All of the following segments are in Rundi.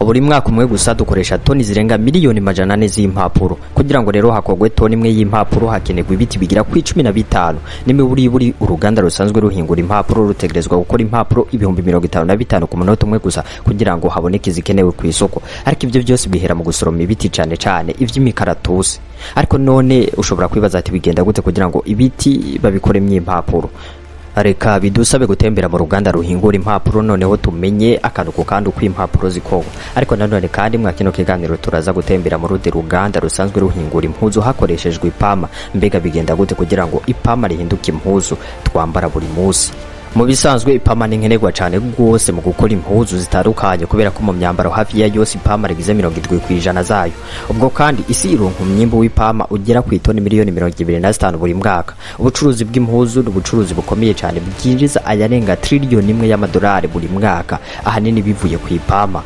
buri mwaka umwe gusa dukoresha toni zirenga miliyoni majana ane z'impapuro. Kugira ngo rero hakogwe toni imwe y'impapuro hakenerwa ibiti bigira ku 15. Buri uruganda rusanzwe ruhingura impapuro rutegerezwa gukora impapuro 55,000 ku munota umwe gusa kugira ngo haboneke zikenewe ku isoko. Ariko ivyo byose bihera mu gusoroma ibiti cane ivy'imikaritusi. Ariko none ushobora kwibaza ati bigenda gute kugira ngo ibiti babikoremye impapuro? Reka bidusabe gutembera mu ruganda ruhingura impapuro noneho tumenye akanuko kandi uko impapuro zikorwa. Ariko nanone kandi mwakino kiganiro turaza gutembera mu rude ruganda rusanzwe ruhingura impuzu hakoreshejwe ipampa. Mbega bigenda gute kugira ngo ipampa rihinduke impuzu twambara buri munsi? Mu bisanzwe ipampa ni nkenerwa cyane rwose mu gukora impuzu zitandukanye kubera ko mu myambaro hafi ya yose ipampa rigize 70% zayo. Ubwo kandi isi ironka umwimbo w'ipampa ugera ku itoni miliyoni 25 buri mwaka. Ubucuruzi bw'impuzu n'ubucuruzi bukomeye cyane bwinjiza ayarenga trillion imwe y'amadolari buri mwaka, ahanini bivuye ku ipampa.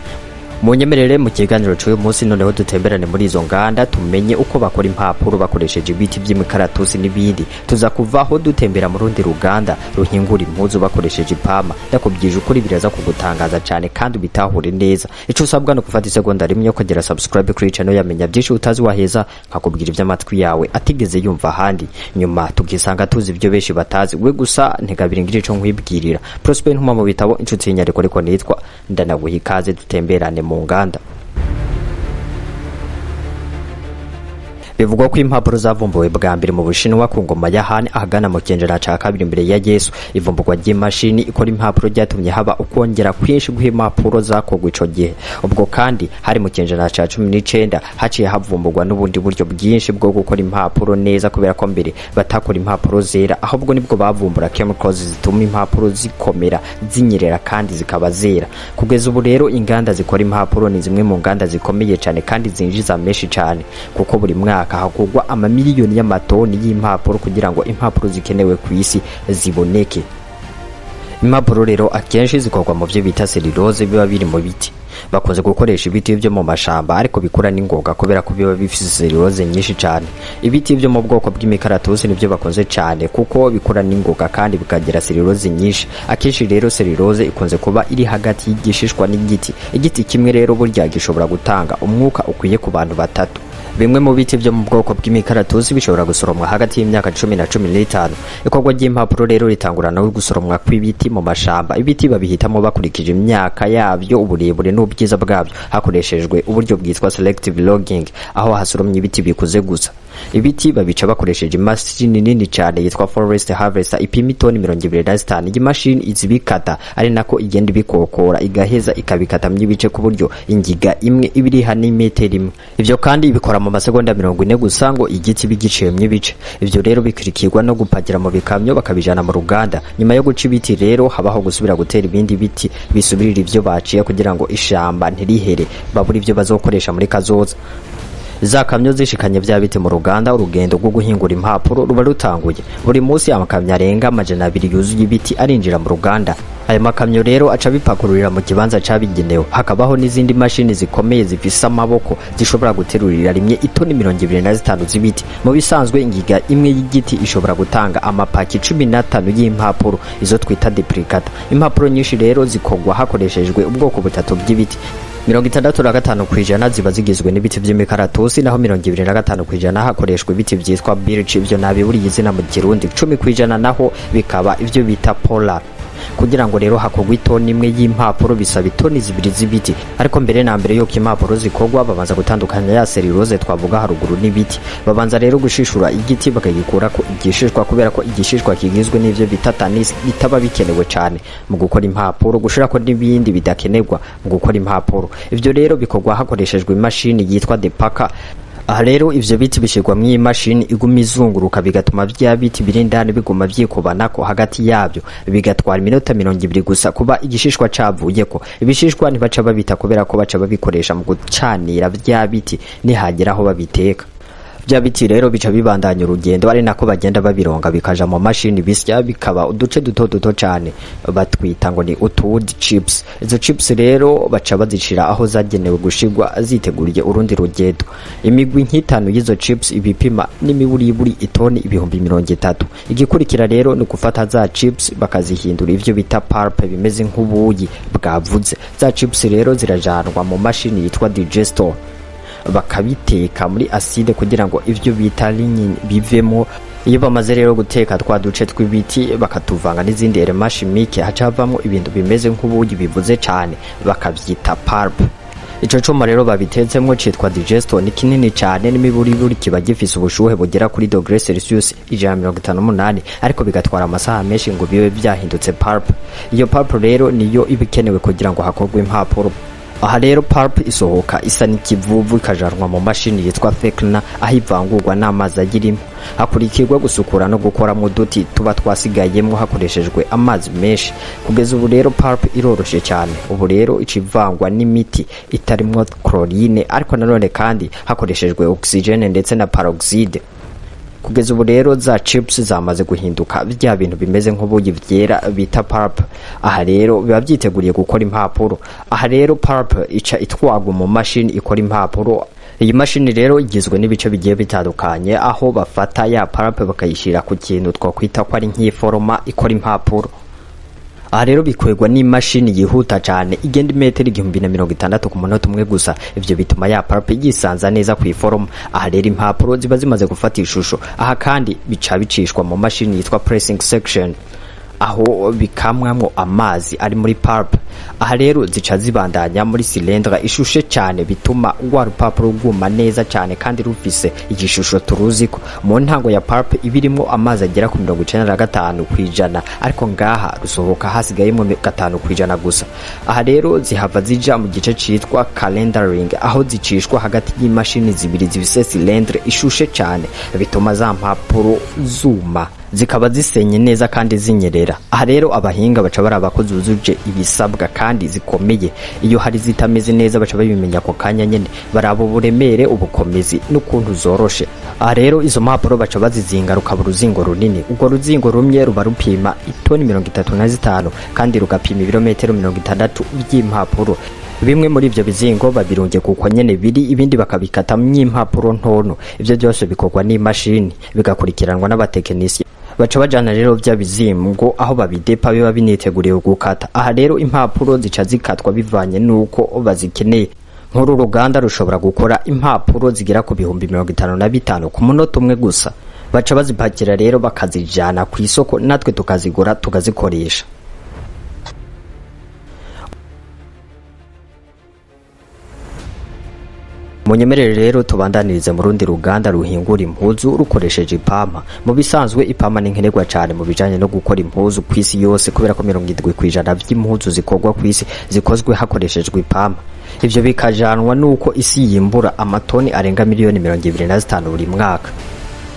Munyemerere mu kiganiro cy'uyu munsi noneho dutemberane muri izo nganda tumenye uko bakora impapuro bakoresheje ibiti by'imikaratusi n'ibindi. Tuza kuvaho dutembera mu rundi ruganda ruhingura impuzu bakoresheje ipampa. Ndakubyije ukuri biraza kugutangaza cyane kandi bitahure neza. Ico usabwa no gufata isegonda rimwe ukagera subscribe kuri channel yamenya byinshi utazi waheza nkakubwira ivy'amatwi yawe atigeze yumva handi. Nyuma tugisanga tuzi ibyo benshi batazi, we gusa ntegabiringire ico nkwibwirira. Prosper intumwa mu bitabo incuti yinyandiko ariko nitwa ndanaguha ikaze dutemberane mu nganda. Bivugwa ko impapuro zavumbuwe bwa mbere mu Bushinwa ku ngoma ya Han ahagana mu kinyejana ca kabiri mbere ya Yesu. Ivumbugwa ry'imashini ikora impapuro ryatumye haba ukongera kwinshi gw'impapuro zakogwa ico gihe. Ubwo kandi hari mu kinyejana ca 19 haciye havumbugwa n'ubundi buryo bwinshi bwo gukora impapuro neza kubera ko mbere batakora impapuro zera, ahubwo nibwo bavumbura chemicals zituma impapuro zikomera, zinyerera kandi zikaba zera. Kugeza ubu rero inganda zikora impapuro ni zimwe mu nganda zikomeye cyane kandi zinjiza menshi cyane, kuko buri mwaka hakugwa amamiliyoni y'amatoni y'impapuro kugira ngo impapuro zikenewe ku isi ziboneke. Impapuro rero akenshi zikorwa mu byo bita cellulose biba biri mu biti. Bakoze gukoresha ibiti byo mu mashamba ariko bikura n'ingoga kubera ko biba bifise cellulose nyinshi cyane. Ibiti byo mu bwoko bw'imikaratusi nibyo bakoze cyane kuko bikura n'ingoga kandi bikagira cellulose nyinshi. Akenshi rero cellulose ikunze kuba iri hagati y'igishishwa n'igiti. Igiti kimwe rero burya gishobora gutanga umwuka ukwiye ku bantu batatu. Bimwe mu biti byo mu bwoko bw'imikaratusi bishobora gusoromwa hagati y'imyaka 10 na 15. Ikorwa ry'impapuro rero ritangurana no gusoromwa kw'ibiti mu mashamba. Ibiti babihitamo bakurikije imyaka yabyo, uburebure n'ubwiza bwabyo hakoreshejwe uburyo bwitwa selective logging, aho hasoromye ibiti bikuze gusa. Ibiti babica bakoresheje imashini nini cyane yitwa forest harvester ipima itoni 25. Iyi mashini izibikata ari nako igenda bikokora igaheza ikabikata mu bice ku buryo ingiga imwe ibiri hani metero imwe. Ivyo kandi bikora mu masegonda 40 gusa ngo igiti bigiciye mu bice. Ivyo rero bikurikirwa no gupakira mu bikamyo bakabijana mu ruganda. Nyuma yo guca ibiti rero habaho gusubira gutera ibindi biti bisubirira ivyo baciye kugira ngo ishamba ntirihere baburi ivyo bazokoresha muri kazoza. Za kamyo zishikanye vya biti mu ruganda, urugendo rwo guhingura impapuro ruba rutanguye. Buri munsi amakamyo arenga 200 yuzuye ibiti arinjira mu ruganda. Ayo makamyo rero aca bipakururira mu kibanza cabigenewe. Hakabaho n'izindi mashini zikomeye zifise amaboko zishobora guterurira rimwe itoni 25 z'ibiti. Mu bisanzwe ingiga imwe y'igiti ishobora gutanga amapaki 15 y'impapuro, izo twita duplicata. Impapuro nyinshi rero zikogwa hakoreshejwe ubwoko butatu bw'ibiti. 65% ziba zigizwe n'ibiti by'imikaratusi, naho 25% hakoreshwa ibiti byitwa birch, ibyo nabi buri izina mu Kirundi. 10% naho bikaba ivyo bita polar. Kugira ngo rero hakogwa itoni imwe y'impapuro bisaba itoni 2 z'ibiti. Ariko mbere na mbere yo impapuro zikogwa babanza gutandukanya ya cellulose twavuga haruguru n'ibiti. Babanza rero gushishura igiti bakagikura ko igishishwa kubera ko igishishwa kigizwe n'ivyo bita tannis bitaba bikenewe cyane mu gukora impapuro, gushira ko n'ibindi bidakenerwa mu gukora impapuro. Ivyo rero bikogwa hakoreshejwe imashini yitwa depaka. Aha rero ivyo biti bishirwa mu imashini iguma izunguruka bigatuma vya biti birindane biguma vyikubanako hagati yabyo, bigatwara iminota 20 gusa kuba igishishwa cavuyeko. Ibishishwa ntibaca babita kubera ko baca babikoresha mu gucanira vya biti nihagera aho babiteka. Vya biti rero bica bibandanya urugendo ari nako bagenda babironga bikaja mu mashini bisya bikaba uduce duto cyane batwita ngo ni utuwood chips. Izo chips rero baca bazishira aho zagenewe gushigwa ziteguriye urundi rugendo. Imigwi nk'itanu y'izo chips ibipima n'imiburiburi itoni 30,000. Igikurikira rero ni gufata za chips bakazihindura ivyo bita pulp bimeze nk'ubuyi bwavuze. Za chips rero zirajanwa mu mashini yitwa digestor bakabiteka muri acide kugira ngo ivyo bita lignin bivemo. Iyo bamaze rero guteka twa duce tw'ibiti bakatuvanga n'izindi element chimique hacavamo ibintu bimeze nk'ubuyi bivuze cyane bakavyita pulp. Ico cuma rero babitetsemo citwa digestor ni kinini cyane n'imiburiburi kiba gifise ubushuhe bugera kuri °C 158 ariko bigatwara amasaha menshi ngo bibe byahindutse pulp. Iyo pulp rero niyo ibikenewe kugira ngo hakorwe impapuro. Aha rero pulp isohoka isa n'ikivuvu ikajanwa mu mashini yitwa thickener aho ivangurwa n'amazi agirimo, hakurikirwa gusukura no gukora mu duti tuba twasigayemo hakoreshejwe amazi menshi. Kugeza ubu rero pulp iroroshe cyane. Ubu rero icivangwa n'imiti itarimwo chlorine ariko nanone kandi hakoreshejwe oxygene ndetse na peroxide. Kugeza ubu rero za chips zamaze guhinduka bya bintu bimeze nk'ubuyi vyera bita pulp. Aha rero biba byiteguriye gukora impapuro. Aha rero pulp ica itwagwa mu mashini ikora impapuro. Iyi mashini rero igizwe n'ibice bigiye bitandukanye aho bafata ya pulp bakayishira ku kintu twakwita ko ari nk'iforoma ikora impapuro. Aha rero bikwegwa n'imashini yihuta cyane igenda imetero 1060 ku munota umwe gusa. Ivyo bituma ya pulp yisanza neza ku iforoma. Aha rero impapuro ziba zimaze gufata ishusho. Aha kandi bica bicishwa mu mashini yitwa pressing section aho bikamwamwo amazi ari muri pulp. Aha rero zica zibandanya muri cylindre ishushe cyane bituma rwa rupapuro rwuma neza cyane kandi rufise igishusho turuziko. Mu ntango ya pulp ibirimo amazi agera ku 95% ariko ngaha rusohoka hasigayemo 5% gusa. Aha rero zihava zija mu gice citwa calendering aho zicishwa hagati y'imashini zibiri zifise cylindre ishushe cyane bituma za mpapuro zuma zikaba zisenye neza kandi zinyerera. Aha rero abahinga baca baraba ko zuzuje ibisabwa kandi zikomeye. Iyo hari zitameze neza baca babimenya ko kanya nyene baraba uburemere ubukomezi n'ukuntu zoroshe. Aha rero izo mpapuro baca bazizinga rukaba uruzingo runini. Ubwo ruzingo rumwe ruba rupima itoni 35 kandi rugapima ibirometero 60 by'impapuro. Bimwe muri ivyo bizingo babirunge kuko nyene biri ibindi bakabikata mw'impapuro ntono. Ivyo byose bikorwa n'imashini bigakurikiranwa n'abatekinisiye. Baca bajana rero vya bizingo aho babidepa biba biniteguriye gukata. Aha rero impapuro zica zikatwa bivanye nuko bazikeneye. Nk'uru ruganda rushobora gukora impapuro zigera ku 55,000 ku munota umwe gusa. Baca bazipakira rero bakazijana ku isoko natwe tukazigura tukazikoresha. Munyemerere rero tubandanirize mu rundi ruganda ruhingura impuzu rukoresheje ipampa. Mu bisanzwe ipampa ni nkenerwa cyane mu bijanye no gukora impuzu kw'isi yose kubera ko 70% vy'impuzu zikorwa kw'isi zikozwe hakoreshejwe ipampa. Ivyo bikajanwa nuko isi yimbura amatoni arenga miliyoni 25 buri mwaka.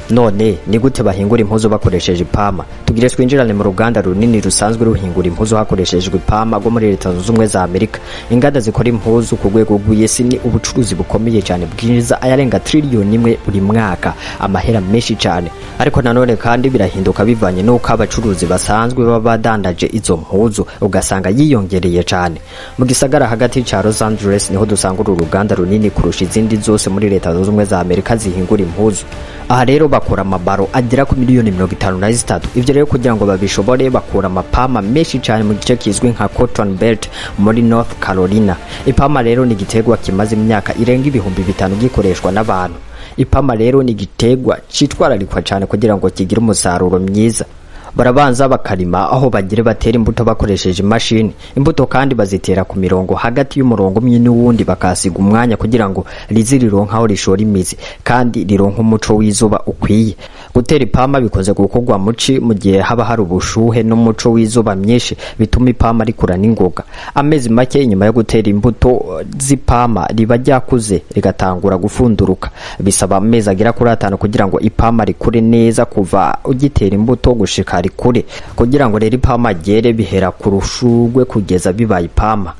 None ni gute bahingura impuzu bakoresheje ipampa? Tugire twinjirane mu ruganda runini rusanzwe ruhingura impuzu hakoreshejwe ipampa go muri Leta Zunze Ubumwe za Amerika. Inganda zikora impuzu ku rwego rw'isi ni ubucuruzi bukomeye cyane bwinjiza ayarenga trillion buri mwaka, amahera menshi cyane. Ariko nanone kandi birahinduka bivanye nuko abacuruzi basanzwe baba badandaje izo mpuzu ugasanga yiyongereye cyane. Mu gisagara hagati ca Los Angeles niho dusanga uru ruganda runini kurusha izindi zose muri Leta Zunze Ubumwe za Amerika zihingura impuzu. Aha rero bakora amabaro agera ku miliyoni 53. Ivyo rero kugira ngo babishobore bakura amapama menshi cyane mu gice kizwi nka Cotton Belt muri North Carolina. Ipama rero ni gitegwa kimaze imyaka irenga 5,000 gikoreshwa n'abantu. Ipama rero ni gitegwa citwararikwa cyane kugira ngo kigire umusaruro mwiza. Barabanza bakarima aho bagire batera imbuto bakoresheje imashini. Imbuto kandi bazitera ku mirongo hagati y'umurongo umwe n'uwundi bakasiga umwanya kugira ngo rizirironka aho rishora imizi kandi rironka umuco w'izuba ukwiye. Gutera ipama bikoze gukorwa muci mu gihe haba hari ubushuhe n'umuco w'izuba myinshi bituma ipama rikura n'ingoga. Amezi make inyuma yo gutera imbuto z'ipama riba ryakuze rigatangura gufunduruka. Bisaba amezi agera kuri 5 kugira ngo ipama rikure neza kuva ugitera imbuto gushika kure kugira ngo rero ipama ryere bihera ku rushugwe kugeza bibaye ipama.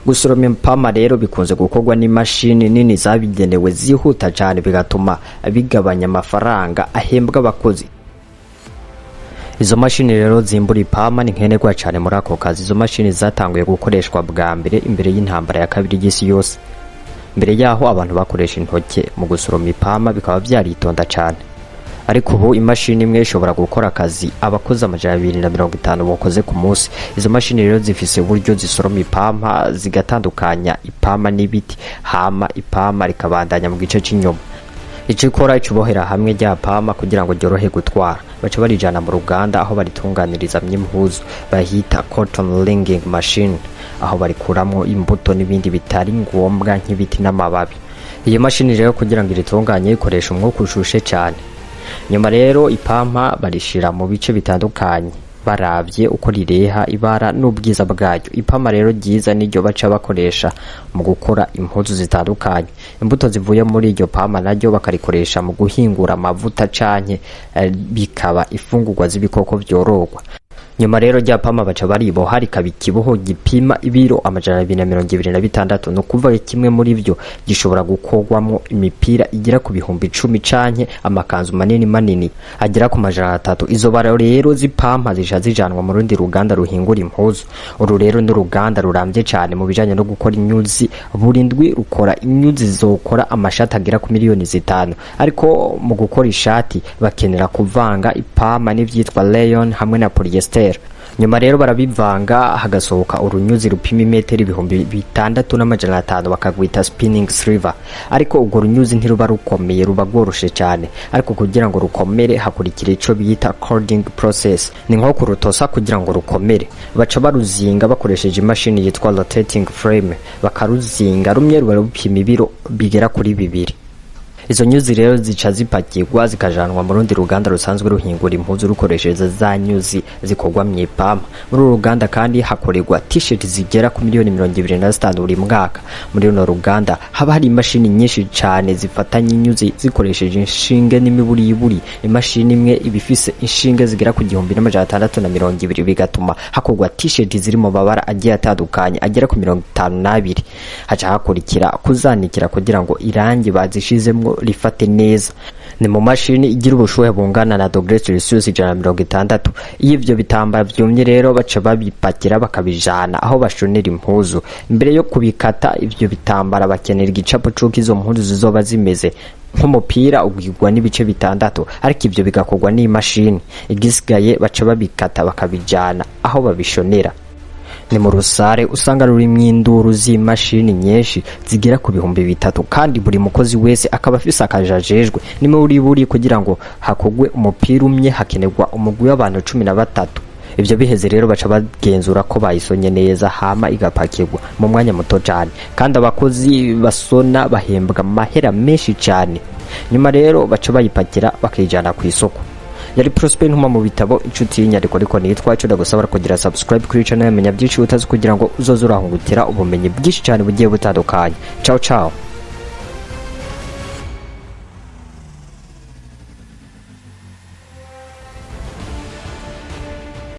Gusoroma impama rero bikunze gukorwa n'imashini nini zabigenewe zihuta cyane, bigatuma bigabanya amafaranga ahembwa abakozi. Izo mashini rero zimbura ipama ni nkenerwa cyane muri ako kazi. Izo mashini zatanguye gukoreshwa bwa mbere imbere y'intambara ya kabiri y'isi yose. Mbere yaho abantu bakoresha intoke mu gusoroma ipama bikaba byaritonda cyane, ariko ubu imashini imwe ishobora gukora akazi abakozi 250 bakoze ku munsi. Izo mashini rero zifise uburyo zisoroma ipama zigatandukanya ipama n'ibiti, hama ipama rikabandanya mu gice cy'inyuma. Icikora icubohera hamwe rya pama kugira ngo ryorohe gutwara, baca barijana mu ruganda aho baritunganiriza impuzu, bahita cotton linking machine, aho barikuramwo imbuto n'ibindi bitari ngombwa nk'ibiti n'amababi. Iyo mashini rero kugira ngo iritunganye ikoresha umwuka ushushe cyane. Nyuma rero ipampa barishira mu bice bitandukanye baravye uko rireha, ibara n'ubwiza bwayo. Ipama rero ryiza niryo baca bakoresha mu gukora impuzu zitandukanye. Imbuto zivuye muri iryo pama naryo bakarikoresha mu guhingura amavuta canke bikaba ifungurwa z'ibikoko vyororwa. Nyuma rero rya pama baca bariboha rikaba ikiboho gipima ibiro 226. No kuva kimwe muri byo gishobora gukorwamo imipira igera ku bihumbi 10 canke amakanzu manini agera ku 300. Izo bara rero zipampa zisha zijanwa mu rundi ruganda ruhingura impuzu. Uru rero ni ruganda rurambye cyane mu bijanye no gukora inyuzi. Burindwi rukora inyuzi zokora amashati agera ku miliyoni 5. Ariko mu gukora ishati bakenera kuvanga ipama n'ivyitwa rayon hamwe na polyester. Nyuma rero barabivanga hagasohoka urunyuzi rupima imetero 6,500 bakagwita spinning sliver. Ariko ubwo runyuzi ntiruba rukomeye, ruba rworoshe cyane. Ariko kugira ngo rukomere hakurikira ico bita cording process. Ni nko kurutosa kugira ngo rukomere. Baca baruzinga bakoresheje imashini yitwa rotating frame, bakaruzinga rumwe ruba rupima ibiro bigera kuri 2. Izo nyuzi rero zica zipakirwa zikajanwa mu rundi ruganda rusanzwe ruhingura impuzu rukoresheje za nyuzi zikorwa mw'ipampa. Muri ruganda kandi hakorerwa t-shirt zigera ku miliyoni 25 buri mwaka. Muri runo ruganda haba hari imashini nyinshi cyane zifatanya inyuzi zikoresheje inshinge n'imiburiburi. Imashini imwe ibifise inshinge zigera ku 1620, bigatuma hakorwa t-shirt ziri mu mabara agiye atandukanye agera ku 52. Haca hakurikira kuzanikira kugira ngo irangi bazishizemwo rifate neza. Ni mu mashini igira ubushuhe bungana na degrees Celsius 160. Iyo ivyo bitambara vyumye rero baca babipakira bakabijana aho bashonera impuzu. Imbere yo kubikata ivyo bitambara bakenera igicapo c'uko izo mpuzu zizoba zimeze. Nk'umupira ugirwa n'ibice 6, ariko ivyo bigakorwa n'imashini. Igisigaye baca babikata bakabijana aho babishonera. Ni mu rusare usanga rurimwo induru z'imashini nyinshi zigera ku bihumbi 3, kandi buri mukozi wese akaba afise akajajejwe. Ni muri kugira ngo hakogwe umupira umwe hakenerwa umugwi w'abantu 13. Ivyo biheze rero baca bagenzura ko bayisonye neza, hama igapakirwa mu mwanya muto cyane, kandi abakozi basona bahembwa mahera menshi cyane. Nyuma rero baca bayipakira bakayijana ku isoko. Yari Prosper Ntuma mu bitabo incuti yinyandiko, ariko nitwa ico ndagusaba kugira subscribe kuri channel Menya byinshi utazi kugira ngo uzoze urahungukira ubumenyi bwinshi cyane bugiye butandukanye. Ciao ciao.